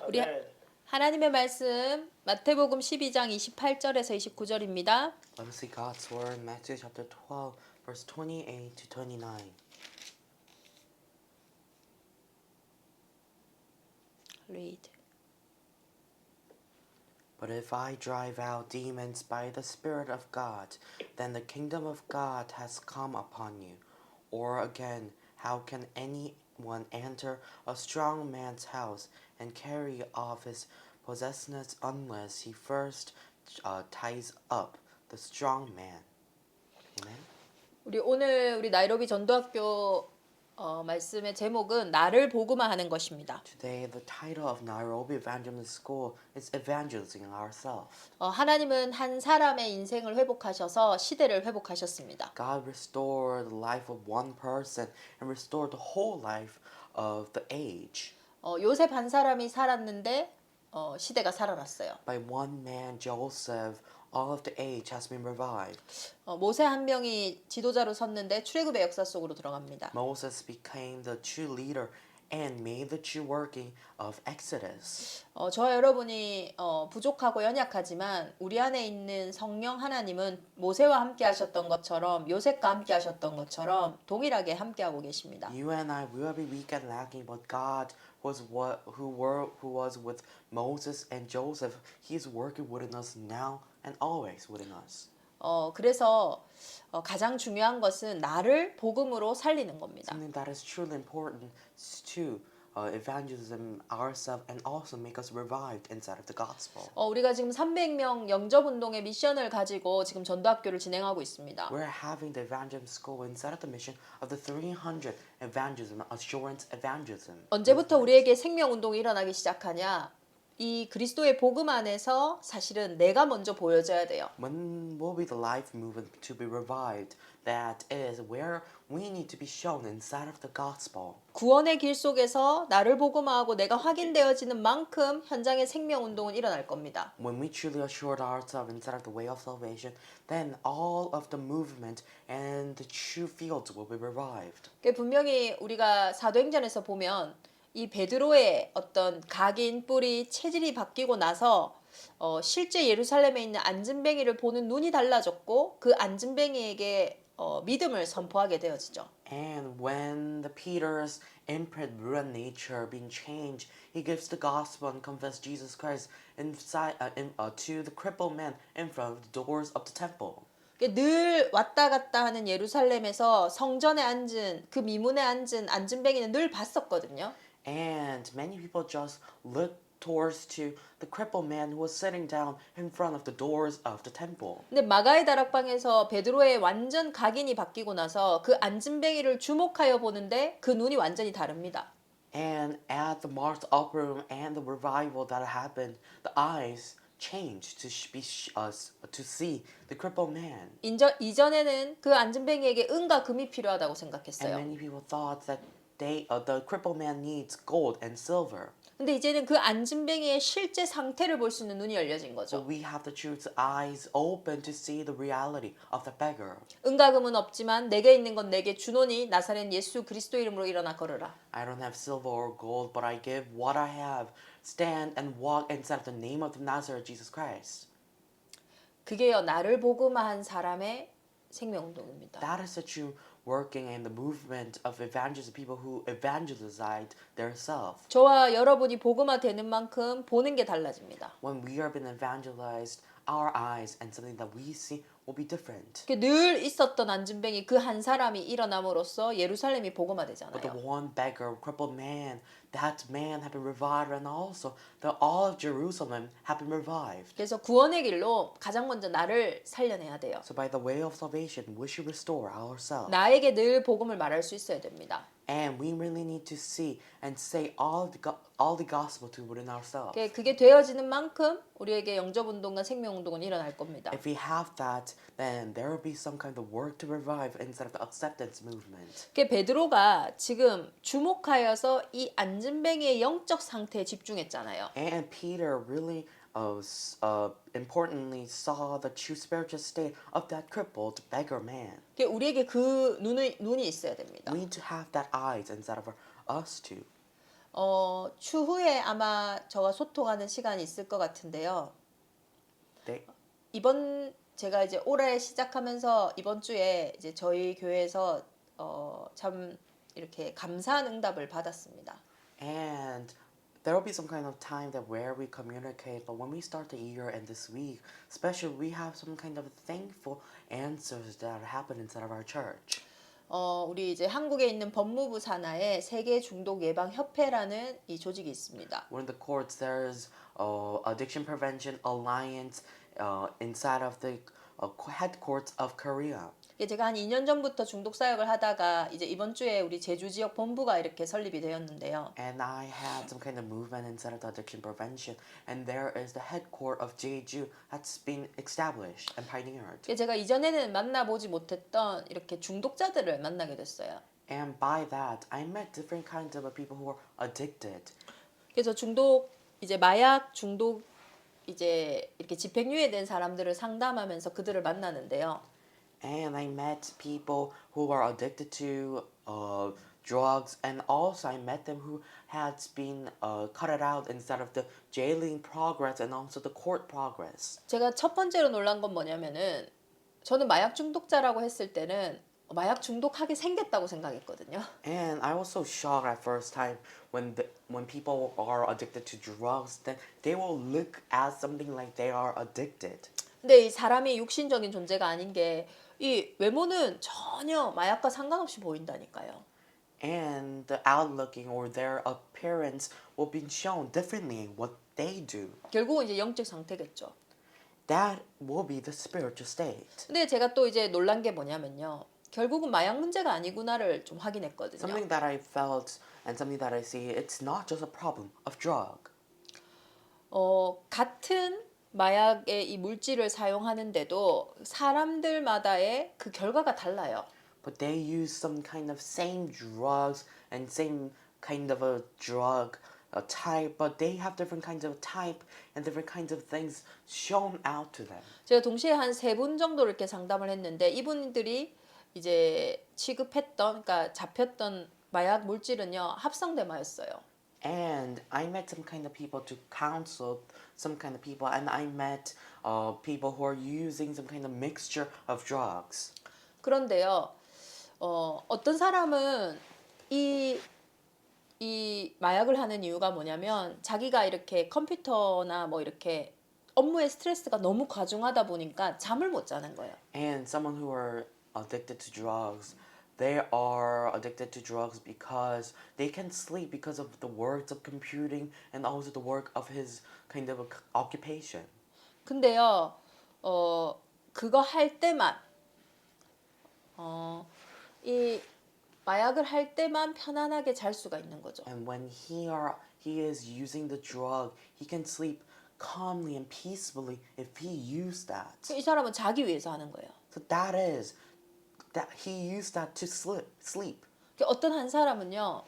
우리 하나님의 말씀 마태복음 12장 28절에서 29절입니다. Let us see God's word, Matthew chapter 12, verse 28 to 29. Read. But if I drive out demons by the Spirit of God, then the kingdom of God has come upon you. Or again, how can anyone enter a strong man's house and carry off his possessions unless he first ties up the strong man? Amen. 우리 나이로비 전도학교 말씀의 제목은 나를 복음화하는 것입니다. Today, the title of Nairobi Evangelist School is Evangelizing Ourselves. 하나님은 한 사람의 인생을 회복하셔서 시대를 회복하셨습니다. God restored the life of one person and restored the whole life of the age. 요셉 한 사람이 살았는데 시대가 살아났어요. By one man, Joseph, all of the age has been revived. 모세 한 명이 지도자로 섰는데 출애굽의 역사 속으로 들어갑니다. Moses became the true leader and made the true working of Exodus. 저와 여러분이 부족하고 연약하지만 우리 안에 있는 성령 하나님은 모세와 함께 하셨던 것처럼 요셉과 함께 하셨던 것처럼 동일하게 함께 하고 계십니다. You and I will be weak and lacking, but God who was with Moses and Joseph, He is working within us now and always within us. 그래서 가장 중요한 것은 나를 복음으로 살리는 겁니다. Something that is truly important is to evangelism ourselves and also make us revived inside of the gospel. 우리가 지금 300명 영접 운동의 미션을 가지고 지금 전도학교를 진행하고 있습니다. We're having the evangelism school inside of the mission of the 300 evangelism assurance evangelism. 언제부터 우리에게 생명 운동이 일어나기 시작하냐? 이 그리스도의 복음 안에서 사실은 내가 먼저 보여져야 돼요. When will be the life movement to be revived? That is where we need to be shown inside of the gospel. 구원의 길 속에서 나를 복음화하고 내가 확인되어지는 만큼 현장의 생명 운동은 일어날 겁니다. When we truly assured ourselves inside of the way of salvation, then all of the movement and the true fields will be revived. 분명히 우리가 사도행전에서 보면 이 베드로의 어떤 각인, 뿌리, 체질이 바뀌고 나서 실제 예루살렘에 있는 안진뱅이를 보는 눈이 달라졌고 그 안진뱅이에게 믿음을 선포하게 되어지죠. And when the Peter's imprint ruined nature being changed, he gives the gospel and confess Jesus Christ to the crippled man in front of the doors of the temple. 늘 왔다 갔다 하는 예루살렘에서 성전에 앉은 그 미문에 앉은 안진뱅이는 늘 봤었거든요. And many people just looked towards to the crippled man who was sitting down in front of the doors of the temple. 근데 마가의 다락방에서 베드로의 완전 각인이 바뀌고 나서 그 안진뱅이를 주목하여 보는데 그 눈이 완전히 다릅니다. And at the Mark's upper room and the revival that happened, the eyes changed to see the crippled man. 이전에는 그 안진뱅이에게 은과 금이 필요하다고 And 생각했어요. many people thought that the crippled man needs gold and silver. 근데 이제는 그 안진뱅이의 실제 상태를 볼 수 있는 눈이 열려진 But 거죠. we have the truth's eyes open to see the reality of the beggar. 은과 금은 없지만 내게 있는 건 내게 주노니 나사렛 예수 그리스도 이름으로 일어나 걸으라. I don't have silver or gold, but I give what I have. Stand and walk inside of the name of the Nazareth Jesus Christ. 그게요 나를 복음화한 사람의 생명운동입니다. That is the true working and the movement of evangelism, people who evangelized themselves. 저와 여러분이 복음화되는 만큼 보는 게 달라집니다. When we are being evangelized, our eyes and something that we see will be different. 늘 있었던 안진뱅이 그 한 사람이 일어남으로써 예루살렘이 But the 복음화되잖아요. one beggar, crippled man, that man had been revived, and also all of Jerusalem had been revived. 그래서 구원의 길로 가장 먼저 나를 살려내야 돼요. So by the way of salvation, we should restore ourselves. 나에게 늘 복음을 말할 수 있어야 됩니다. And we really need to see and say all the gospel to within ourselves. 그게 되어지는 만큼 우리에게 영접운동과 생명운동은 일어날 겁니다. If we have that, then there will be some kind of work to revive inside of the acceptance movement. 베드로가 지금 주목하여서 이 안진뱅이의 영적 상태에 집중했잖아요. And Peter really importantly saw the true spiritual state of that crippled beggar man. 우리에게 그 눈이 있어야 됩니다. We need to have that eyes inside of us too. 추후에 아마 저와 소통하는 시간이 있을 것 같은데요. They 제가 이제 올해 시작하면서 이번 주에 이제 저희 교회에서 참 이렇게 감사한 응답을 받았습니다. and there will be some kind of time that where we communicate, but when we start the year and this week, especially we have some kind of thankful answers that happen inside of our church. 우리 이제 한국에 있는 법무부 산하에 세계 중독 예방 협회라는 이 조직이 있습니다. One of the courts there's Addiction Prevention Alliance inside of the headquarters of Korea. 이게 제가 한 2년 전부터 중독 사역을 하다가 이제 이번 주에 우리 제주 지역 본부가 이렇게 설립이 되었는데요. And I had some kind of movement inside of the addiction prevention, and there is the headquarters of Jeju that's been established and pioneered. 이게 제가 이전에는 만나보지 못했던 이렇게 중독자들을 만나게 됐어요. And by that, I met different kinds of people who are addicted. 그래서 이제 마약 중독 이제 이렇게 집행유예 된 사람들을 상담하면서 그들을 만나는데요. And I met people who are addicted to drugs, and also I met them who had been cut it out instead of the jailing progress and also the court progress. 제가 첫 번째로 놀란 건 뭐냐면은 저는 마약 중독자라고 했을 때는 마약 중독하게 생겼다고 생각했거든요. And I was so shocked at first time when people are addicted to drugs, then they will look at something like they are addicted. 근데 이 사람이 육신적인 존재가 아닌 게 이 외모는 전혀 마약과 상관없이 보인다니까요. And the outlooking or their appearance will be shown differently in what they do. 결국은 이제 영적 상태겠죠. That will be the spiritual state. 근데 제가 또 이제 놀란 게 뭐냐면요. 결국은 마약 문제가 아니구나를 좀 확인했거든요. Something that I felt and something that I see, it's not just a problem of drug. 같은 마약의 이 물질을 사용하는데도 사람들마다의 그 결과가 달라요. But they use some kind of same drugs and same kind of a drug type, but they have different kinds of type and different kinds of things shown out to them. 제가 동시에 한 3분 정도 이렇게 상담을 했는데 이분들이 이제 그러니까 잡혔던 마약 물질은요 합성대마였어요. And I met some kind of people to counsel some kind of people, and I met people who are using some kind of mixture of drugs. 그런데요, 어떤 사람은 이 마약을 하는 이유가 뭐냐면 자기가 이렇게 컴퓨터나 뭐 이렇게 업무의 스트레스가 너무 과중하다 보니까 잠을 못 자는 거예요. And someone who are addicted to drugs, they are addicted to drugs because they can sleep because of the works of computing and also the work of his kind of occupation. 근데요, 그거 할 때만, 이 마약을 할 때만 편안하게 잘 수가 있는 거죠. And when he is using the drug, he can sleep calmly and peacefully if he used that. 이 사람은 자기 위해서 하는 거예요. So that is that he used that to sleep. 어떤 한 사람은요,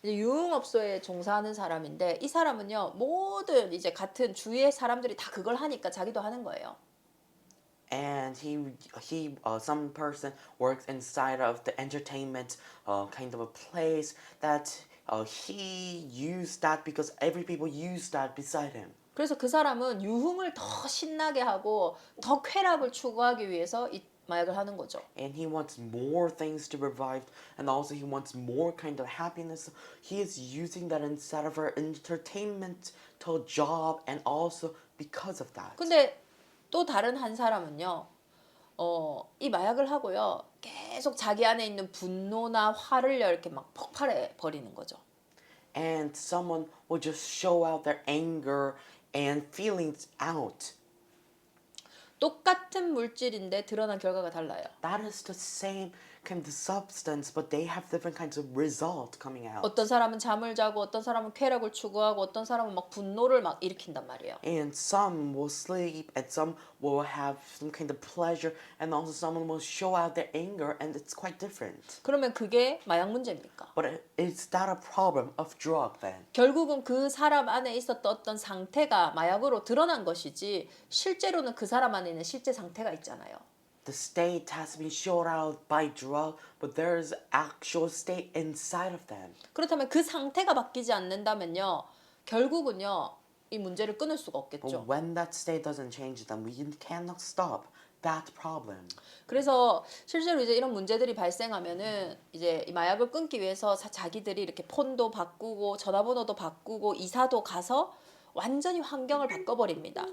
이제 유흥업소에 종사하는 사람인데 이 사람은요 모든 이제 같은 주위의 사람들이 다 그걸 하니까 자기도 하는 거예요. And some person works inside of the entertainment kind of a place that he used that because every people use that beside him. 그래서 그 사람은 유흥을 더 신나게 하고 더 쾌락을 추구하기 위해서 이 마약을 하는 거죠. And he wants more things to revive, and also he wants more kind of happiness. He is using that inside of our entertainment to job, and also because of that. 근데 또 다른 한 사람은요, 이 마약을 하고요, 계속 자기 안에 있는 분노나 화를 이렇게 막 폭발해 버리는 거죠. And someone will just show out their anger and feelings out. 똑같은 물질인데 드러난 결과가 달라요. That is the same kind of substance, but they have different kinds of result coming out. 어떤 사람은 잠을 자고 어떤 사람은 쾌락을 추구하고 어떤 사람은 막 분노를 막 일으킨단 말이에요. And some will sleep, and some will have some kind of pleasure, and also someone will show out their anger, and it's quite different. 그러면 그게 마약 문제입니까? But is that a problem of drug then? 결국은 그 사람 안에 있었던 어떤 상태가 마약으로 드러난 것이지 실제로는 그 사람 안에 있는 실제 상태가 있잖아요. the state has been shot out by drug, but there's actual state inside of them. 그렇다면 그 상태가 바뀌지 않는다면요. 결국은요. 이 문제를 끊을 수가 But 없겠죠. when that state doesn't change, then we cannot stop that problem. 그래서 실제로 이제 이런 문제들이 발생하면은 이제 이 마약을 끊기 위해서 자기들이 이렇게 폰도 바꾸고 전화번호도 바꾸고 이사도 가서 완전히 환경을 바꿔버립니다.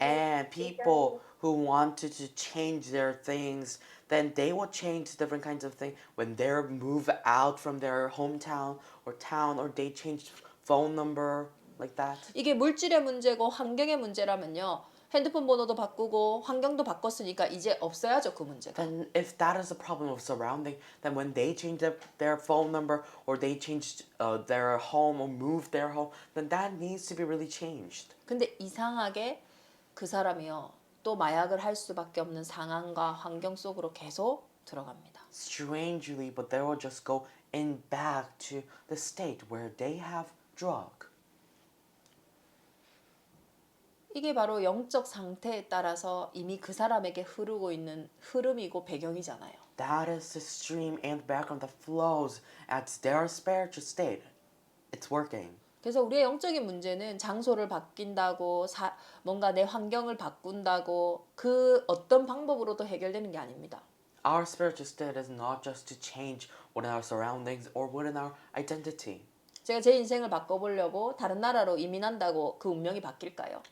And people who wanted to change their things, then they will change different kinds of things when they move out from their hometown or town, or they change phone number like that. 이게 물질의 문제고 환경의 문제라면요. 핸드폰 번호도 바꾸고 환경도 바꿨으니까 이제 없어야죠 그 문제가. Then if that is a problem of surrounding, then when they change their phone number, or they changed their home or moved their home, then that needs to be really changed. 근데 이상하게 그 사람이요. 또 마약을 할 수밖에 없는 상황과 환경 속으로 계속 들어갑니다. Strangely, but they will just go in back to the state where they have drug. 이게 바로 영적 상태에 따라서 이미 그 사람에게 흐르고 있는 흐름이고 배경이잖아요. That is the stream and background that flows at their spiritual state. It's working. 그래서 우리의 영적인 문제는 장소를 바뀐다고 뭔가 내 환경을 바꾼다고 그 어떤 방법으로도 해결되는 게 아닙니다. Our spiritual state is not just to change within our surroundings or within our identity. 제가 제 인생을 바꿔보려고 다른 나라로 이민한다고 그 운명이 바뀔까요?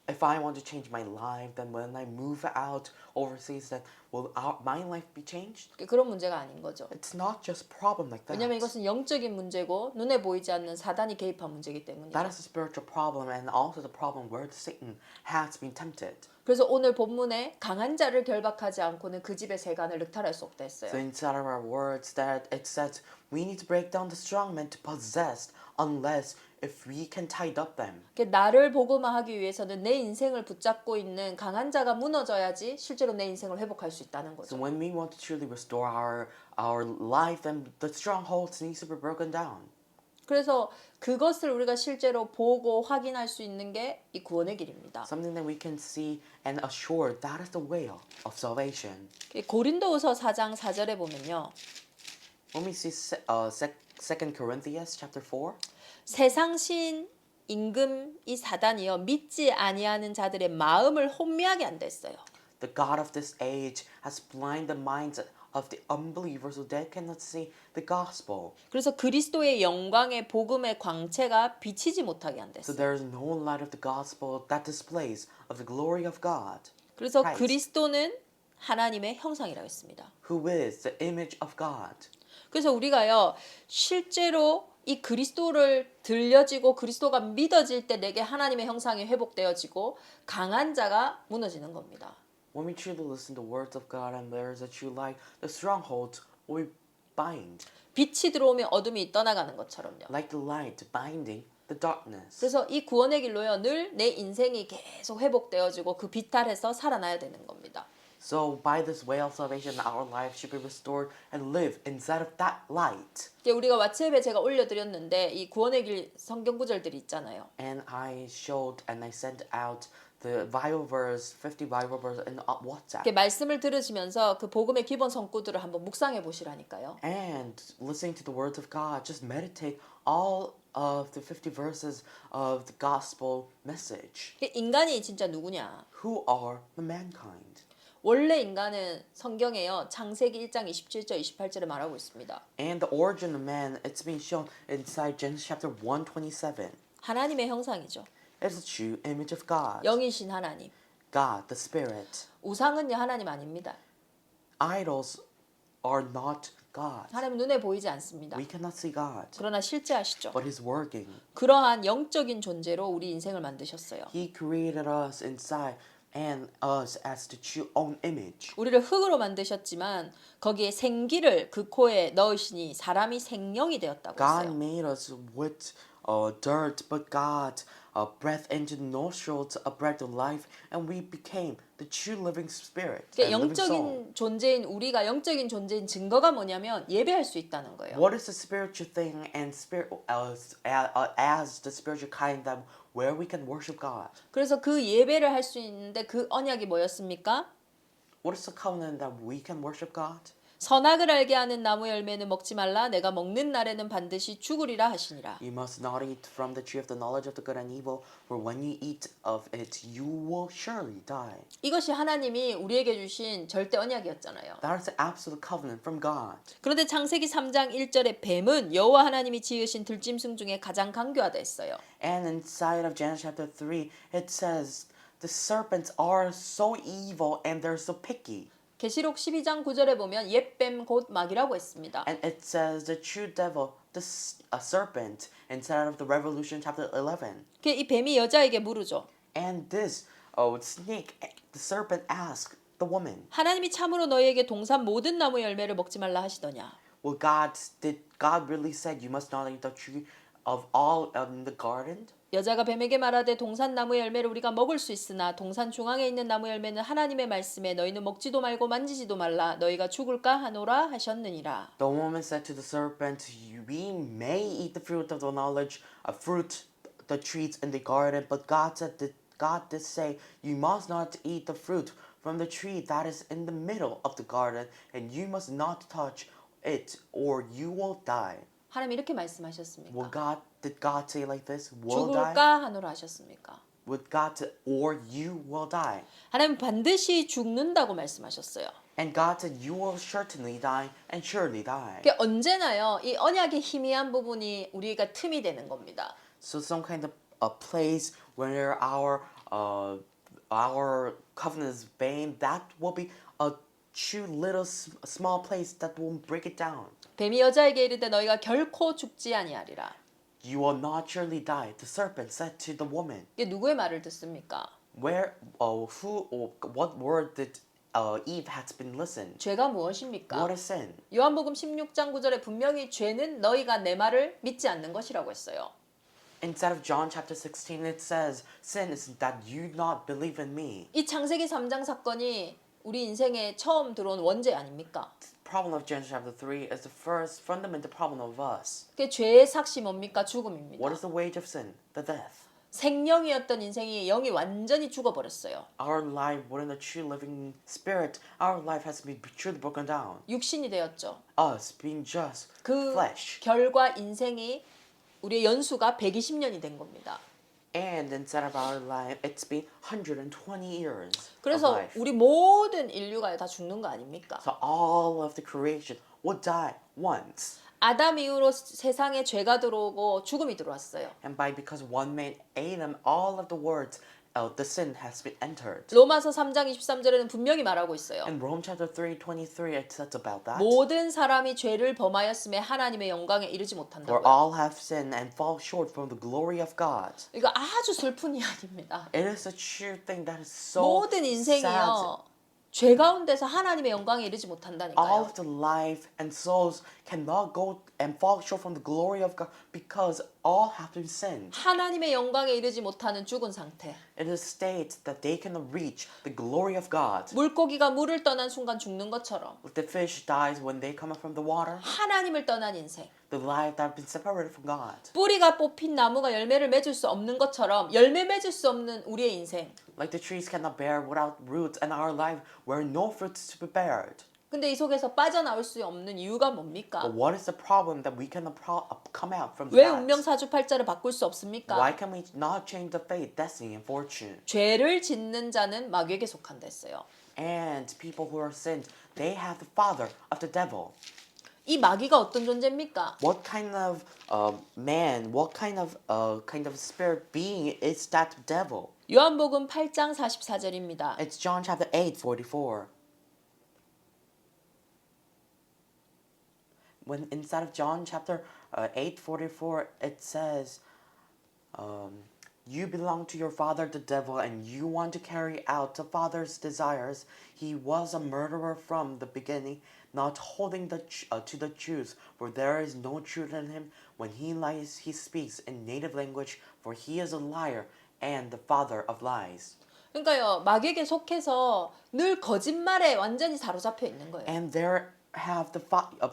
If I want to change my life, then when I move out overseas, then will my life be changed? 그런 문제가 아닌 거죠. It's not just problem like that. 왜냐하면 이것은 영적인 문제고 눈에 보이지 않는 사단이 개입한 문제이기 때문이죠. That is a spiritual problem, and also the problem where Satan has been tempted. 그래서 오늘 본문에 강한 자를 결박하지 않고는 그 집의 세간을 늑탈할 수 없다 했어요. So inside of our words, that it says we need to break down the strong men to possess, unless if we can tie up them. 나를 복음화하기 위해서는 내 인생을 붙잡고 있는 강한 자가 무너져야지 실제로 내 인생을 회복할 수 있다는 So 거죠. when we want to truly restore our life, then the strongholds needs to be broken down. 그래서 그것을 우리가 실제로 보고 확인할 수 있는 게 이 구원의 길입니다. Something that we can see and assure that is the way of salvation. 고린도후서 4장 4절에 보면요. When we see 2 Corinthians chapter 4, 세상 신 임금 이 사단이요 믿지 아니하는 자들의 마음을 혼미하게 한다 했어요. the God of this age has blinded the minds of the unbelievers so they cannot see the gospel. 그래서 그리스도의 영광의 복음의 광채가 비치지 못하게 한다 So 했어요. there is no light of the gospel that displays of the glory of God, 그래서 Christ. 그리스도는 하나님의 형상이라고 했습니다. who is the image of God. 그래서 우리가요 실제로 이 그리스도를 들려지고 그리스도가 믿어질 때 내게 하나님의 형상이 회복되어지고 강한 자가 무너지는 겁니다. When we truly listen to the words of God and there is a true light, the strongholds will bind, 빛이 들어오면 어둠이 떠나가는 것처럼요. like the light binding the darkness. 그래서 이 구원의 길로요 늘 내 인생이 계속 회복되어지고 그 빛 아래서 살아나야 되는 겁니다. So by this way of salvation, our life should be restored and live inside of that light. 우리가 왓츠앱에 제가 올려드렸는데 이 구원의 길 성경 구절들이 있잖아요. And I showed and I sent out the Bible verse, 50 Bible verse in WhatsApp. 이렇게 말씀을 들으시면서 그 복음의 기본 성구들을 한번 묵상해 보시라니까요. And listening to the words of God, just meditate all of the 50 verses of the gospel message. 인간이 진짜 누구냐? Who are the mankind? 원래 인간은 성경에요. 창세기 1장 27절 28절에 말하고 있습니다. And the origin of man, it's been shown inside Genesis chapter 1:27. 하나님의 형상이죠. It's the true image of God. 영이신 하나님. God, the Spirit. 우상은요 하나님 아닙니다. Idols are not God. 하나님 눈에 보이지 않습니다. We cannot see God, 그러나 실제하시죠. but He's working. 그러한 영적인 존재로 우리 인생을 만드셨어요. He created us inside and us as the true own image. 우리를 흙으로 만드셨지만 거기에 생기를 그 코에 넣으시니 사람이 생명이 되었다고 God 했어요. made us with dirt, but God breathed into the nostrils a breath of life, and we became the true living spirit, and living soul. 영적인 존재인 우리가 영적인 존재인 증거가 뭐냐면 예배할 수 있다는 거예요. What is the spiritual thing and spirit as the spiritual kind that where we can worship God? 그래서 그 예배를 할 수 있는데 그 언약이 뭐였습니까? What is the covenant that we can worship God? 선악을 알게 하는 나무 열매는 먹지 말라. 내가 먹는 날에는 반드시 죽으리라 하시니라. You must not eat from the tree of the knowledge of the good and evil, for when you eat of it, you will surely die. 이것이 하나님이 우리에게 주신 절대 언약이었잖아요. That is the absolute covenant from God. 그런데 창세기 3장 1절에 뱀은 여호와 하나님이 지으신 들짐승 중에 가장 강교하다 했어요. And inside of Genesis chapter 3, it says, the serpents are so evil and they're so picky. 계시록 12장 9절에 보면 옛뱀 곧 마귀라고 했습니다. And it says the true devil, a serpent, inside of the Revolution chapter 11. 이 뱀이 여자에게 물으죠. And this snake, the serpent asked the woman, 하나님이 참으로 너희에게 동산 모든 나무 열매를 먹지 말라 하시더냐. well, did God really said you must not eat the tree of all in the garden? 여자가 뱀에게 말하되 동산 나무 열매를 우리가 먹을 수 있으나 동산 중앙에 있는 나무 열매는 하나님의 말씀에 너희는 먹지도 말고 만지지도 말라 너희가 죽을까 하노라 하셨느니라. The woman said to the serpent, we may eat the fruit of the knowledge of fruit, the trees in the garden, but God did say, you must not eat the fruit from the tree that is in the middle of the garden, and you must not touch it, or you will die. 하나님 이렇게 말씀하셨습니까? Did God say like this? Will die? 죽을까 하노라 하셨습니까? Would God say, or you will die? 하나님 반드시 죽는다고 말씀하셨어요. And God said, you will certainly die and surely die. 그게 언제나요? 이 언약의 희미한 부분이 우리가 틈이 되는 겁니다. So some kind of a place where our covenant is vain, that will be a true little small place that will break it down. 뱀이 여자에게 이르되 너희가 결코 죽지 아니하리라. You will not surely die. The serpent said to the woman. 이게 누구의 말을 듣습니까? What word did Eve has been listened? 죄가 무엇입니까? What is sin? 요한복음 16장 9절에 분명히 죄는 너희가 내 말을 믿지 않는 것이라고 했어요. Instead of John chapter 16, it says, sin is that you not believe in me. 이 창세기 3장 사건이 우리 인생에 처음 들어온 원죄 아닙니까? The problem of Genesis chapter 3 is the first fundamental problem of us. 그 죄의 삭시 뭡니까? 죽음입니다. What is the wage of sin? The death. 생명이었던 인생이 영이 완전히 죽어버렸어요. Our life, within a true living spirit, our life has been truly broken down. 육신이 되었죠. Us being just 그 flesh. 결과 인생이 우리의 연수가 120년이 된 겁니다. And instead of our life, it's been 120 years of 그래서 life. 우리 모든 인류가 다 죽는 거 아닙니까? So all of the creation will die once. 아담 이후로 세상에 죄가 들어오고 죽음이 들어왔어요. And because one man Adam, all of the words, the sin has been entered. 로마서 3장 23절에는 분명히 말하고 있어요. In Rome chapter 3:23, it says about that. 모든 사람이 죄를 범하였음에 하나님의 영광에 이르지 For 못한다고요. all have sinned and fall short from the glory of God. 이거 아주 슬픈 이야기입니다. It is a true thing that is so 모든 sad. 인생이요. 죄 가운데서 하나님의 영광에 이르지 All 못한다니까요. of the life and souls cannot go and fall short from the glory of God because all have been sinned. 하나님의 영광에 이르지 못하는 죽은 상태. It is states that they cannot reach the glory of God. 물고기가 물을 떠난 순간 죽는 것처럼 Like the fish dies when they come up from the water. 하나님을 떠난 인생. The life that have been separated from God. 뿌리가 뽑힌 나무가 열매를 맺을 수 없는 것처럼 열매 맺을 수 없는 우리의 인생. Like the trees cannot bear without roots, and our life where no fruits to be bared. 근데 이 속에서 빠져나올 수 없는 이유가 뭡니까? But what is the problem that we cannot come out from 왜 that? 운명 사주팔자를 바꿀 수 없습니까? Why can we not change the fate, destiny, and fortune? 죄를 짓는 자는 마귀에게 속한다 했어요. And people who are sinned, they have the father of the devil. 이 마귀가 어떤 존재입니까? What kind of man, what kind of spirit being is that devil? 요한복음 8장 44절입니다. It's John chapter 8:44. When inside of John chapter 8:44, it says, you belong to your father the devil, and you want to carry out the father's desires. He was a murderer from the beginning, not holding to the truth, for there is no truth in him. When he lies, he speaks in native language, for he is a liar and the father of lies. 그러니까요, 마귀에게 속해서 늘 거짓말에 완전히 사로잡혀 있는 거예요. And there have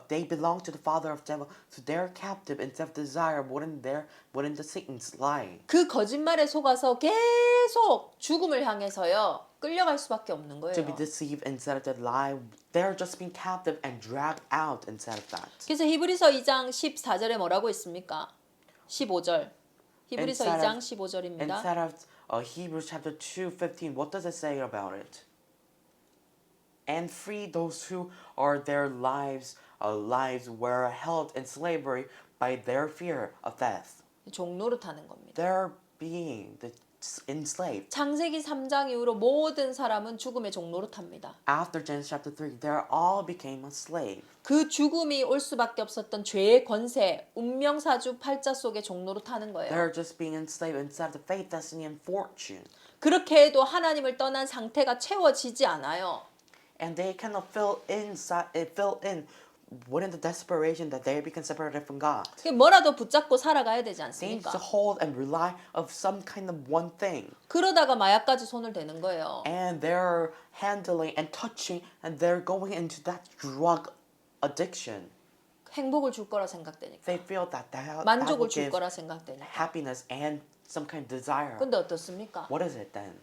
they belong to the father of devil, so they're captive in self-desire within the Satan's lie. 그 거짓말에 속아서 계속 죽음을 향해서요 끌려갈 수밖에 없는 To be 거예요. deceived inside of that lie, they're just being captive and dragged out inside of that. 그래서 히브리서 2장 14절에 뭐라고 있습니까? 15절. 히브리서 2장 15절입니다. Inside of Hebrews chapter 2:15, what does it say about it? And free those who are their lives were held in slavery by their fear of death. 종노릇하는 겁니다. They're being enslaved. 창세기 3장 이후로 모든 사람은 죽음의 종노릇합니다. After Genesis chapter 3, they all became a slave. 그 죽음이 올 수밖에 없었던 죄의 권세, 운명사주 팔자 속에 종노릇하는 거예요. They're just being enslaved inside the fate, destiny, and fortune. 그렇게 해도 하나님을 떠난 상태가 채워지지 않아요. And they cannot fill in within the desperation that they become separated from God. 뭐라도 붙잡고 살아가야 되지 They need to 않습니까? hold and rely of some kind of one thing. 그러다가 마약까지 손을 대는 거예요. And they're handling and touching and they're going into that drug addiction. 행복을 줄 거라 생각되니까. They feel that will 만족을 줄 give 거라 생각되니까. happiness and some kind of desire. 근데 어떻습니까? What is it then?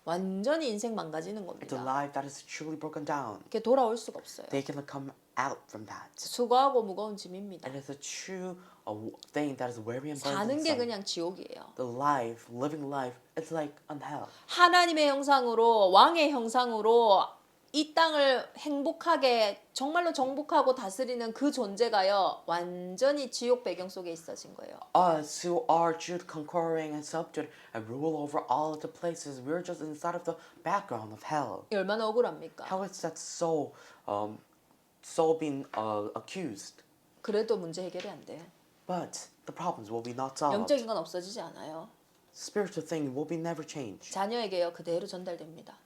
완전히 인생 망가지는 It's a 겁니다. life that is truly broken down. 이렇게 돌아올 수가 없어요. They cannot come out from that. 수고하고 무거운 짐입니다. It is a true thing that is very 사는 게 important. 그냥 지옥이에요. The life, living life, it's like unhealth. 하나님의 형상으로 왕의 형상으로 이 땅을 행복하게 정말로 정복하고 다스리는 그 존재가요 완전히 지옥 배경 속에 있어진 거예요. Us who are truth conquering and subject and rule over all of the places, we're just inside of the background of hell. 이 얼마나 억울합니까? How is that so being accused? 그래도 문제 해결이 안 돼요. But the problems will be not solved. 영적인 건 없어지지 않아요. Spiritual thing will be never changed. 자녀에게요 그대로 전달됩니다.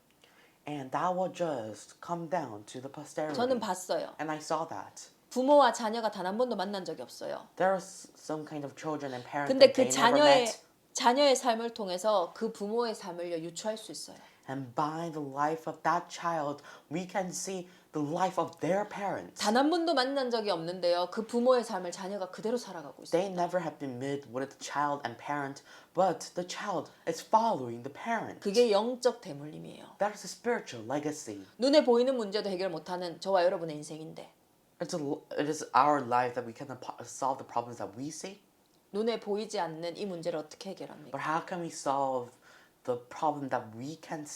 And that will just come down to the posterity. 저는 봤어요. And I saw that. 부모와 자녀가 단 한 번도 만난 적이 없어요. There are some kind of children and parents 근데 that 그 they never met. 자녀의 삶을 통해서 그 부모의 삶을 유추할 수 있어요. And by the life of that child, we can see the life of their parents. 단 한 번도 만난 적이 없는데요. 그 부모의 삶을 자녀가 그대로 살아가고 있어요. They never have been met with the child and parent, but the child is following the parent. 그게 영적 대물림이에요. That is a spiritual legacy. 눈에 보이는 문제도 해결 못하는 저와 여러분의 인생인데 It is our life that we cannot solve the problems that we see. 눈에 보이지 않는 이 문제를 어떻게 해결합니까? But how can we solve the problem that we can't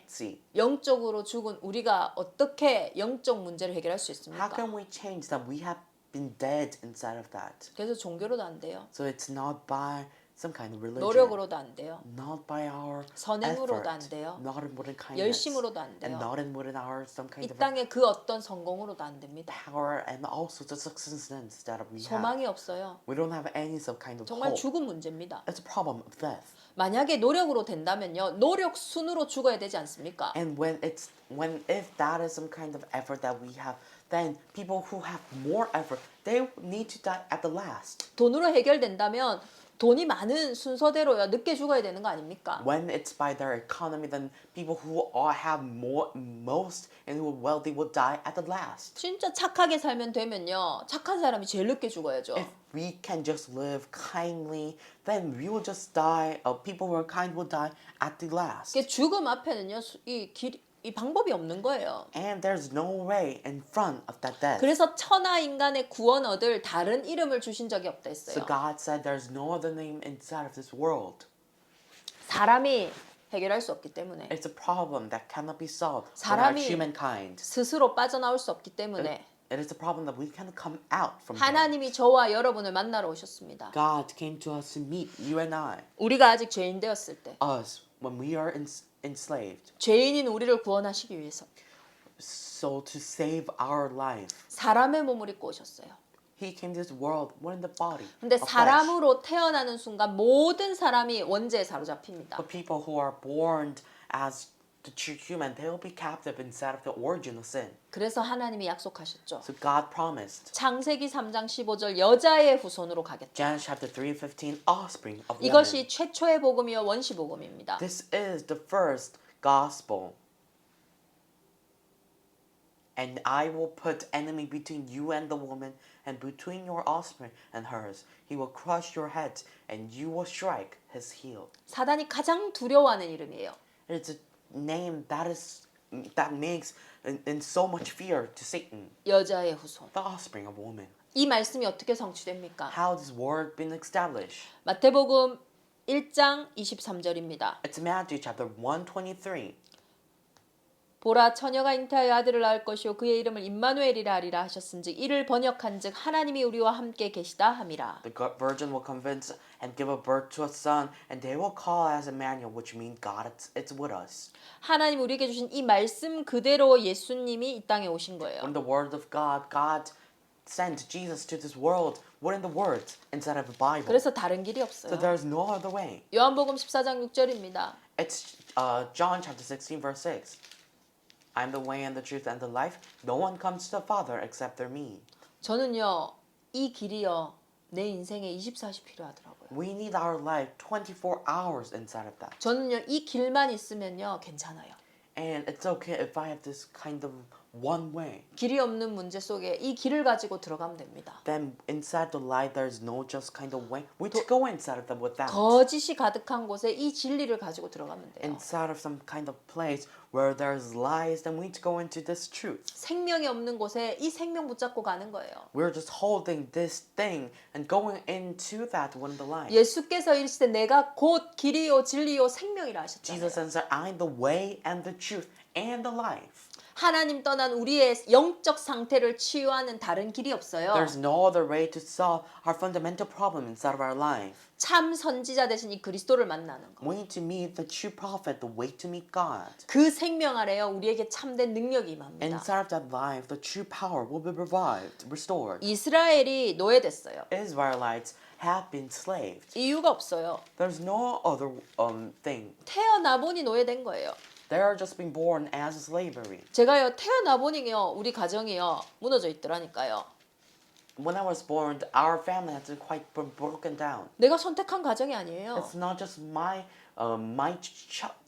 see? 영적으로 죽은 우리가 어떻게 영적 문제를 해결할 수 How 있습니까? can we change that we have been dead inside of that? 그래서 종교로도 안 돼요. So it's not by some kind of religion. 노력으로도 안 돼요. Not by our 선행으로도 안 effort. 돼요. Not within kindness. 열심으로도 안 And 돼요. not within our some kind 이 of 땅의 그 어떤 성공으로도 안 됩니다. power and also the success that we have. 소망이 없어요. We don't have any some kind of 정말 hope. 죽은 문제입니다. It's a problem of death. 만약에 노력으로 된다면요. 노력 순으로 죽어야 되지 않습니까? And if that is some kind of effort that we have, then people who have more effort, they need to die at the last. 돈으로 해결된다면 돈이 많은 순서대로요. 늦게 죽어야 되는 거 아닙니까? When it's by their economy, then people who have most and who are wealthy will die at the last. 진짜 착하게 살면 되면요. 착한 사람이 제일 늦게 죽어야죠. If we can just live kindly, then we will just die. People who are kind will die at the last. 그게 죽음 앞에는요. 이 방법이 없는 거예요. And there's no way in front of that death. 그래서 천하 인간의 구원 얻을 다른 이름을 주신 적이 없다 So 했어요. God said there's no other name inside of this world. 사람이 해결할 수 없기 때문에 It's a problem that cannot be solved without 사람이 humankind. 스스로 빠져나올 수 없기 때문에 It is a problem that we cannot come out from. 하나님이 저와 여러분을 만나러 오셨습니다. God came to us to meet you and I, 우리가 아직 죄인 되었을 때 us, when we are enslaved. 죄인인 우리를 구원하시기 위해서 So to save our life, 사람의 몸을 입고 오셨어요. He came to this world, one in the body. 근데 of flesh. 사람으로 태어나는 순간 모든 사람이 원죄에 사로잡힙니다. But people who are born as the true human, they will be captive inside of the origin of sin. 그래서 하나님이 약속하셨죠. So God promised. 창세기 3장 15절 여자의 후손으로 가겠다. Genesis chapter 3:15, offspring of woman. 이것이 최초의 복음이요 원시 복음입니다. This is the first gospel. And I will put enemy between you and the woman, and between your offspring and hers. He will crush your head, and you will strike his heel. 사단이 가장 두려워하는 이름이에요. It's a name that makes in so much fear to Satan. 여자의 후손. The offspring of woman. 이 말씀이 어떻게 성취됩니까? How this word been established? 마태복음 1장 23절입니다. It's Matthew chapter 123. 보라 처녀가 잉태하여 아들을 낳을 것이요 그의 이름을 임마누엘이라 하리라 하셨은즉 이를 번역한즉 하나님이 우리와 함께 계시다 함이라. The virgin will convince and give a birth to a son, and they will call as Emmanuel, which means God it's with us. 하나님 우리에게 주신 이 말씀 그대로 예수님이 이 땅에 오신 거예요. When the word of God sent Jesus to this world. What in the words instead of the Bible? 그래서 다른 길이 So 없어요. there's no other way. 요한복음 14장 6절입니다. It's John chapter 16 verse 6. I'm the way and the truth and the life. No one comes to the Father except through me. 저는요 이 길이요 내 인생에 24시 필요하더라고요. We need our life 24 hours inside of that. 저는요 이 길만 있으면요 괜찮아요. And it's okay if I have this kind of one way. 길이 없는 문제 속에 이 길을 가지고 들어가면 됩니다. Then inside the light there's no just kind of way. We just go inside of them with that. 거짓이 가득한 곳에 이 진리를 가지고 들어가면 돼요. Inside of some kind of place where there's lies, then we go into this truth. 생명이 없는 곳에 이 생명 붙잡고 가는 거예요. We're just holding this thing and going into that one the light. 예수께서 이르시되 내가 곧 길이요 진리요 생명이라 하셨잖아요. Jesus answered, I'm the way and the truth and the life. 하나님 떠난 우리의 영적 상태를 치유하는 다른 길이 없어요. There's no other way to solve our fundamental problem inside of our life. 참 선지자 대신 이 그리스도를 만나는 거. We need to meet the true prophet, the way to meet God. 그 생명 아래요 우리에게 참된 능력이 임합니다. Inside of that life, the true power will be revived, restored. 이스라엘이 노예됐어요. Israelites have been enslaved. 이유가 없어요. There's no other thing. 태어나 보니 노예된 거예요. They are just being born as slavery. 제가요 태어나 보니요 우리 가정이요 무너져 있더라니까요. When I was born, our family had been quite broken down. 내가 선택한 가정이 아니에요. It's not just my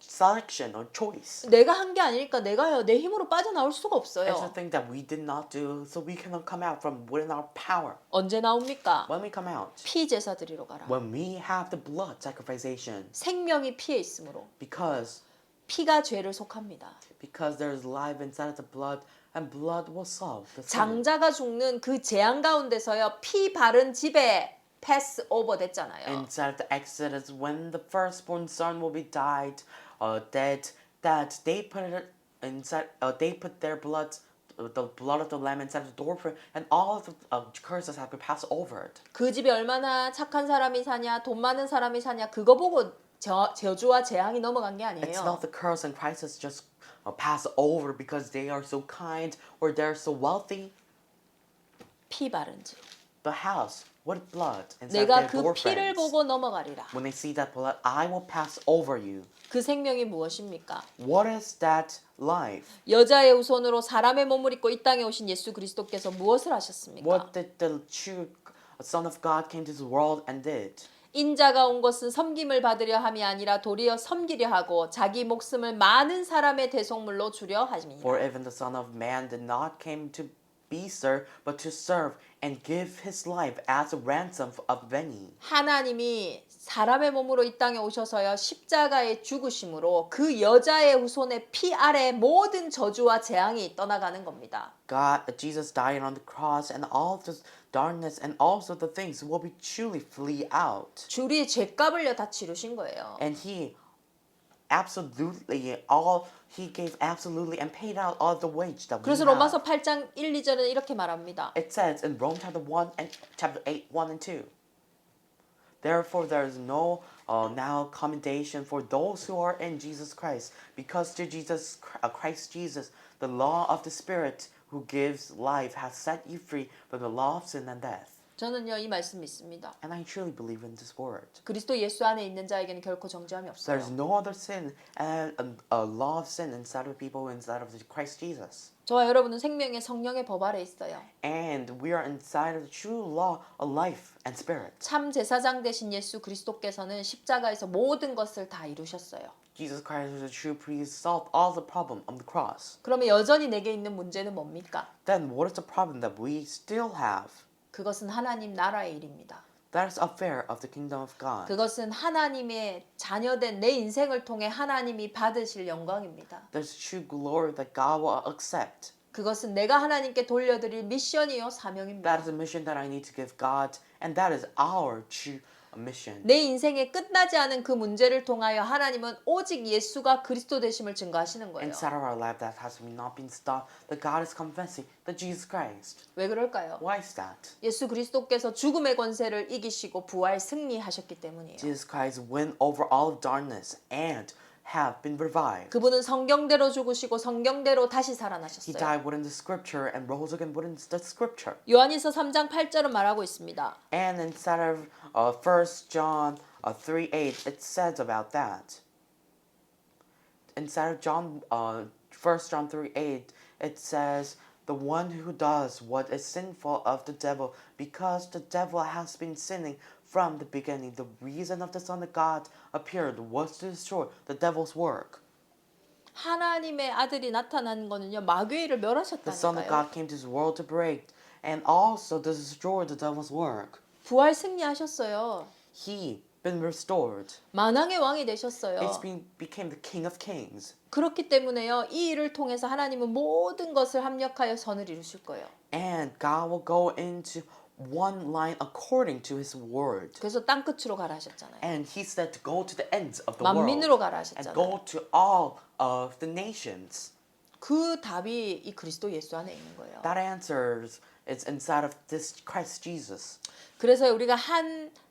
selection or choice. 내가 한 게 아니니까 내가요 내 힘으로 빠져나올 수가 It's a 없어요. thing that we did not do, so we cannot come out from within our power. 언제 나옵니까? When we come out, 피 제사 드리러 가라. when we have the blood sacrification, 생명이 피에 있으므로 because 피가 죄를 속합니다. there's life inside of the blood, and blood will solve the sin. 장자가 죽는 그 재앙 가운데서요 피 바른 집에 패스 오버 됐잖아요. Inside of the Exodus, when the firstborn son will be dead, that they put it inside. They put their blood, the blood of the lamb inside the doorframe, and all of the curses have been passed over it. 그 집에 얼마나 착한 사람이 사냐, 돈 많은 사람이 사냐 그거 보고 저주와 재앙이 넘어간 게 It's 아니에요. not the curse and crisis just pass over because they are so kind or they're so wealthy. 피 바른 집. The house with blood inside 내가 their 그 피를 doorframes. 보고 넘어가리라. When they see that blood, I will pass over you. 그 생명이 무엇입니까? What is that life? 여자의 후손으로 사람의 몸을 입고 이 땅에 오신 예수 그리스도께서 무엇을 하셨습니까? What did the true Son of God came to this world and did? 인자가 온 것은 섬김을 받으려 함이 아니라 도리어 섬기려 하고 자기 목숨을 많은 사람의 대속물로 주려 하심이니라. For even the Son of Man did not came to be served, but to serve and give his life as a ransom of many. 하나님이 사람의 몸으로 이 땅에 오셔서요 십자가에 죽으심으로 그 여자의 후손의 피 아래 모든 저주와 재앙이 떠나가는 겁니다. Jesus died on the cross, and all this darkness and also the things will be truly flee out. 주리의 죄값을요 다 치르신 거예요. And he gave absolutely and paid out all the wage that we 그래서 have. 로마서 8장 1, 2절은 이렇게 말합니다. It says in Rome chapter 1 and chapter 8, 1 and 2. Therefore there is no now commendation for those who are in Jesus Christ, because to Christ Jesus, the law of the Spirit who gives life has set you free from the law of sin and death. 저는요 이 말씀 믿습니다. And I truly believe in this word. 그리스도 예수 안에 있는 자에게는 결코 정죄함이 없어요. There's no other sin and a law of sin inside of people inside of Christ Jesus. 저와 여러분은 생명의 성령의 법 아래 있어요. And we are inside of the true law of life and spirit. 참 제사장 되신 예수 그리스도께서는 십자가에서 모든 것을 다 이루셨어요. Jesus Christ was a true priest, solved all the problem on the cross. 그러면 여전히 내게 있는 문제는 뭡니까? Then what is the problem that we still have? 그것은 하나님 나라의 일입니다. That is affair of the kingdom of God. 그것은 하나님의 자녀된 내 인생을 통해 하나님이 받으실 영광입니다. There's true glory that God will accept. 그것은 내가 하나님께 돌려드릴 미션이요 사명입니다. That is a mission that I need to give God, and that is our true mission. 내 인생에 끝나지 않은 그 문제를 통하여 하나님은 오직 예수가 그리스도 되심을 증거하시는 거예요. Inside of our life that has not been stopped, that God is confessing that Jesus Christ. 왜 그럴까요? Why is that? 예수 그리스도께서 죽음의 권세를 이기시고 부활 승리하셨기 때문이에요. Jesus Christ win over all of darkness and have been revived. 그분은 성경대로 죽으시고 성경대로 다시 He 살아나셨어요. died within the scripture and rose again within the scripture. 요한일서 3장 8절은 말하고 있습니다. And inside of 1 John 3:8, it says about that. Inside of John 1 John 3:8, it says, the one who does what is sinful of the devil, because the devil has been sinning from the beginning. The reason of the Son of God appeared was to destroy the devil's work. 하나님의 아들이 나타난 거는요 마귀를 The Son of 멸하셨다니까요. God came to this world to break and also to destroy the devil's work. 부활 승리하셨어요. He been restored. 만왕의 왕이 되셨어요. Became the King of Kings. 그렇기 때문에요 이 일을 통해서 하나님은 모든 것을 합력하여 선을 이루실 거예요. And God will go into one line according to His word. 그래서 땅 끝으로 가라 하셨잖아요. And He said to go to the ends of the world. 만민으로 가라 And 하셨잖아요. go to all of the nations. 그 답이 이 그리스도 예수 안에 있는 거예요. That answers is inside of this Christ Jesus. 그래서 우리가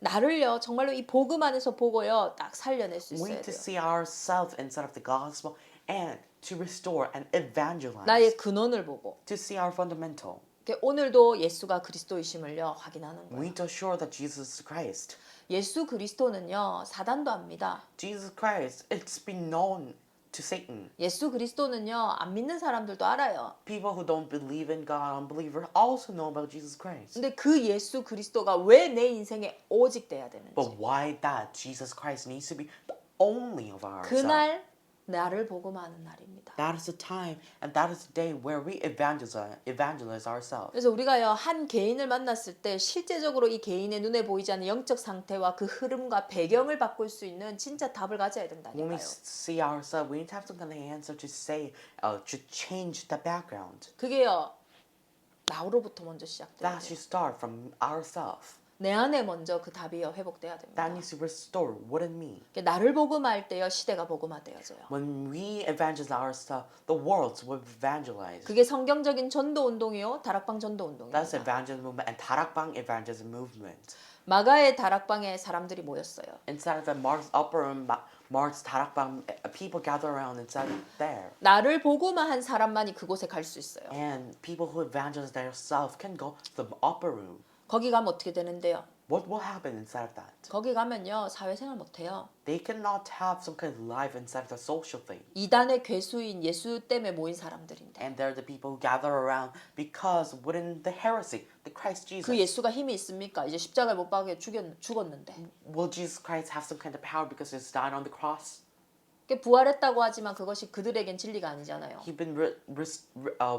나를요 정말로 이 복음 안에서 보고요 딱 살려낼 수 We 있어야 need to 돼요. see ourselves inside of the gospel and to restore and evangelize. 나의 근원을 보고 To see our fundamental. 오늘도 예수가 그리스도이심을요 확인하는 We 거예요. need to assure that Jesus is Christ. 예수 그리스도는요 사단도 압니다. Jesus Christ, it's been known to Satan. 예수 그리스도는요 안 믿는 사람들도 알아요. People who don't believe in God, unbelievers, also know about Jesus Christ. 근데 그 예수 그리스도가 왜 내 인생에 오직 돼야 되는지 But why that Jesus Christ needs to be the only of ours? 그날 나를 복음하는 날입니다. That is the time and that is the day where we evangelize ourselves. 그래서 우리가요 한 개인을 만났을 때 실제적으로 이 개인의 눈에 보이지 않는 영적 상태와 그 흐름과 배경을 바꿀 수 있는 진짜 답을 가져야 When we 된다니까요. see ourselves, we need to have some kind of answer to say, to change the background. 그게요 나로부터 먼저 시작돼야 That 돼요. should start from ourselves. 내 안에 먼저 그 답이 회복돼야 됩니다. That needs to restore within me. 나를 복음할 때요 시대가 복음화되어져요. When we evangelize ourselves, the world will evangelize. 그게 성경적인 전도 운동이요 다락방 전도 운동입니다. That's evangelism movement and 다락방 evangelism movement. 마가의 다락방에 사람들이 모였어요. Inside of the Mark's upper room, Mark's 다락방, people gather around inside there. 나를 복음화한 사람만이 그곳에 갈 수 있어요. And people who evangelize themselves can go to the upper room. 거기 가면 어떻게 되는데요? What will happen inside of that? 거기 가면요 사회생활 못해요. They cannot have some kind of life inside of the social thing. 이단의 괴수인 예수 때문에 모인 사람들인데 And they're the people who gather around because within the heresy, the Christ Jesus. 그 예수가 힘이 있습니까? 이제 십자가에 못 박여 죽었는데 Will Jesus Christ have some kind of power because He's died on the cross? 부활했다고 하지만 그것이 그들에겐 진리가 아니잖아요. He's been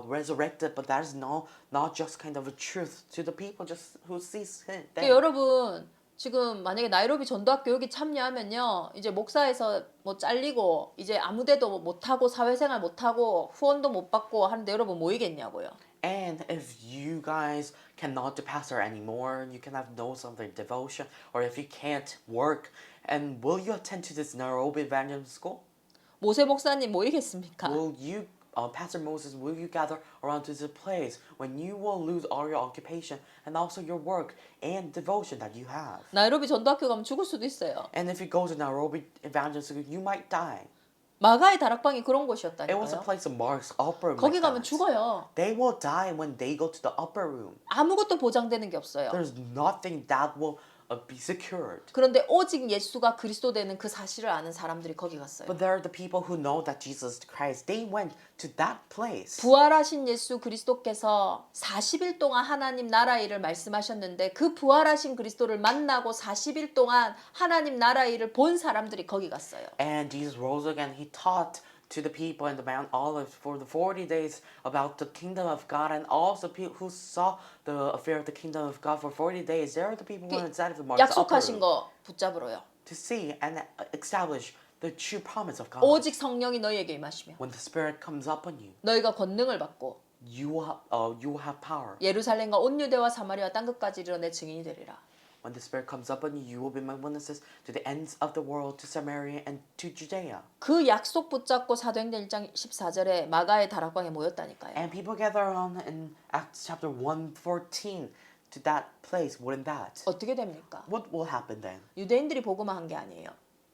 resurrected, but that is not just kind of a truth to the people just who sees Him. 그러니까 여러분 지금 만약에 나이로비 전도학교 여기 참여하면요 이제 목사에서 뭐 잘리고 이제 아무데도 못하고 사회생활 못하고 후원도 못 받고 하는데 여러분 모이겠냐고요. And if you guys cannot do pastor anymore, you cannot know something devotion, or if you can't work, and will you attend to this Nairobi Evangelism School? 모세 목사님 모이겠습니까? Will you, Pastor Moses, will you gather around to this place when you will lose all your occupation and also your work and devotion that you have? 나이로비 전도학교 가면 죽을 수도 있어요. And if you go to Nairobi Evangelism School, you might die. 마가의 다락방이 그런 It was a 곳이었다니까요. place of Mark's upper room. 거기 like 가면 that. 죽어요. They will die when they go to the upper room. 아무것도 보장되는 게 없어요. There's nothing that will be secured. 그런데 오직 예수가 그리스도 되는 그 사실을 아는 사람들이 거기 갔어요. But there are the people who know that Jesus Christ. They went to that place. 부활하신 예수 그리스도께서 40일 동안 하나님 나라 일을 말씀하셨는데 그 부활하신 그리스도를 만나고 40일 동안 하나님 나라 일을 본 사람들이 거기 갔어요. And Jesus rose again. He taught to the people in the Mount Olives for the 40 days about the kingdom of God, and also people who saw the affair of the kingdom of God for 40 days. There are the people who were inside of the Mount 약속하신 거 붙잡으러요. to see and establish the true promise of God. 오직 성령이 너희에게 임하시며 When the Spirit comes upon you, 너희가 권능을 받고 you will have power. 예루살렘과 온 유대와 사마리아 땅 끝까지 이르러 내 증인이 되리라. When the Spirit comes upon you, you will be my witnesses to the ends of the world, to Samaria and to Judea. 그 약속 붙잡고 사도행전 1장 14절에 마가의 다락방에 모였다니까요. And people gather on in Acts chapter 1:14 to that place. Wouldn't that? 어떻게 됩니까? What will happen then? 유대인들이 복음화한 게 아니에요.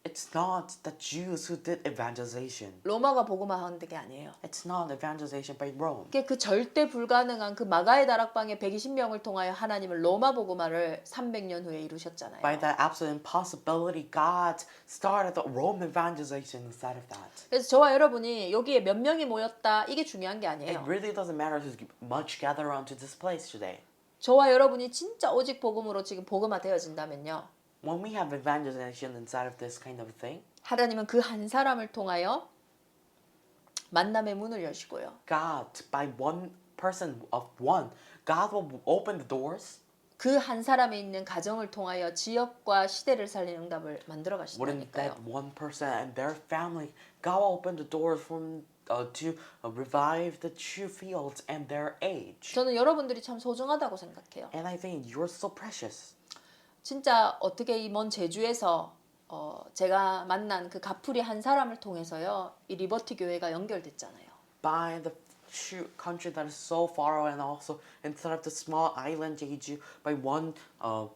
It's not the Jews who did evangelization. 로마가 복음화한 게 아니에요. It's not evangelization by Rome. 그 절대 불가능한 그 마가의 다락방에 120명을 통하여 하나님을 로마 복음화를 300년 후에 이루셨잖아요. By that absolute impossibility, God started the Rome evangelization instead of that. 그래서 저와 여러분이 여기에 몇 명이 모였다 이게 중요한 게 It 아니에요. really doesn't matter who's much gather around to this place today. 저와 여러분이 진짜 오직 복음으로 지금 복음화 되어진다면요. When we have evangelization inside of this kind of thing, 하나님은 그 한 사람을 통하여 만남의 문을 여시고요. God, by one person of one, God will open the doors. 그 한 사람에 있는 가정을 통하여 지역과 시대를 살리는 응답을 만들어 Wouldn't 가신다니까요. that one person and their family, God will open the doors to revive the true fields and their age. 저는 여러분들이 참 소중하다고 생각해요. And I think you're so precious. 진짜 어떻게 이 먼 제주에서 제가 만난 그 가풀이 한 사람을 통해서요. 이 리버티 교회가 연결됐잖아요. By the true country that is so far away, and also instead of the small island Jeju, by one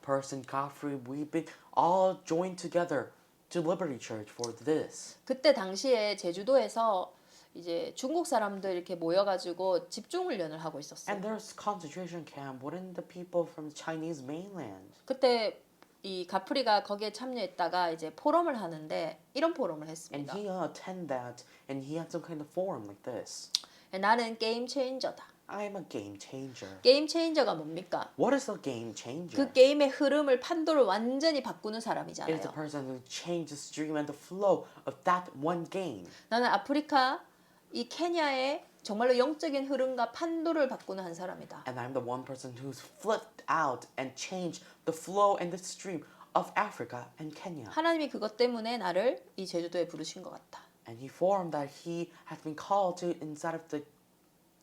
person, Godfrey, we've been all joined together to Liberty Church for this. 그때 당시에 제주도에서 이제 중국 사람들 이렇게 모여가지고 집중훈련을 하고 있었어요. And there's concentration camp. Wouldn't the people from the Chinese mainland? 그때 이 가프리가 거기에 참여했다가 이제 포럼을 하는데 이런 포럼을 And 했습니다. he attend that, and he had some kind of forum like this. 나는 게임 체인저다. I am a game changer. 게임 체인저가 뭡니까? What is a game changer? 그 게임의 흐름을 판도를 완전히 바꾸는 It is 사람이잖아요. the person who changed the stream and the flow of that one game. 나는 아프리카 이 케냐의 정말로 영적인 흐름과 판도를 바꾸는 한 사람이다. And I'm the one person who's flipped out and changed the flow and the stream of Africa and Kenya. 하나님이 그것 때문에 나를 이 제주도에 부르신 것 같다. And he formed that he has been called to inside of the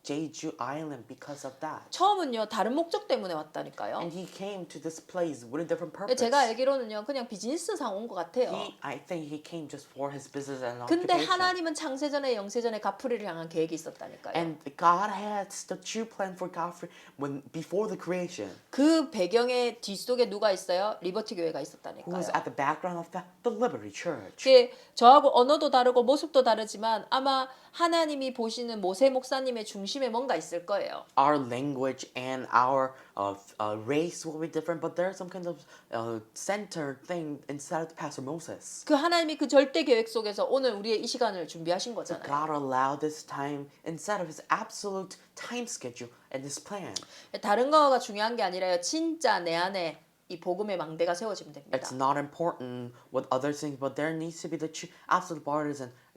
Jeju Island because of that. 처음은요 다른 목적 때문에 왔다니까요. And he came to this place with a different purpose. 제가 알기로는요 그냥 비즈니스상 온 것 같아요. I think he came just for his business and 근데 occupation. 하나님은 창세전에 영세전에 가프리를 향한 계획이 있었다니까요. And God had the true plan for Godfrey before the creation. 그 배경의 뒷속에 누가 있어요? 리버티 교회가 Who was 있었다니까요. at the background of that? The Liberty Church. 그게 저하고 언어도 다르고 모습도 다르지만 아마 하나님이 보시는 모세 목사님의 중심에 뭔가 있을 거예요. Our language and our race will be different, but there's some kind of center thing inside of Pastor Moses. 그 하나님이 그 절대 계획 속에서 오늘 우리의 이 시간을 준비하신 거잖아요. God allowed this time inside of His absolute time schedule and His plan. 다른 거가 중요한 게 아니라요. 진짜 내 안에 이 복음의 망대가 세워지면 됩니다. It's not important what other things, but there needs to be the absolute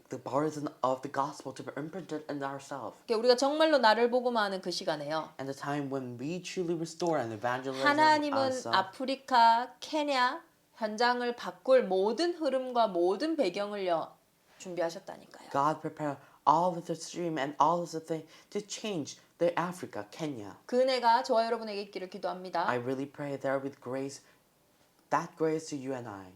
the partisan of the gospel to be imprinted in ourselves. 우리가 정말로 나를 복음화하는 그 시간에요. And the time when we truly restore and evangelize 하나님은 ourselves. 아프리카, 케냐 현장을 바꿀 모든 흐름과 모든 배경을요 준비하셨다니까요. God prepared all of the stream and all of the thing to change the Africa, Kenya. 그 은혜가 저와 여러분에게 있기를 기도합니다. I really pray there with grace, that grace to you and I.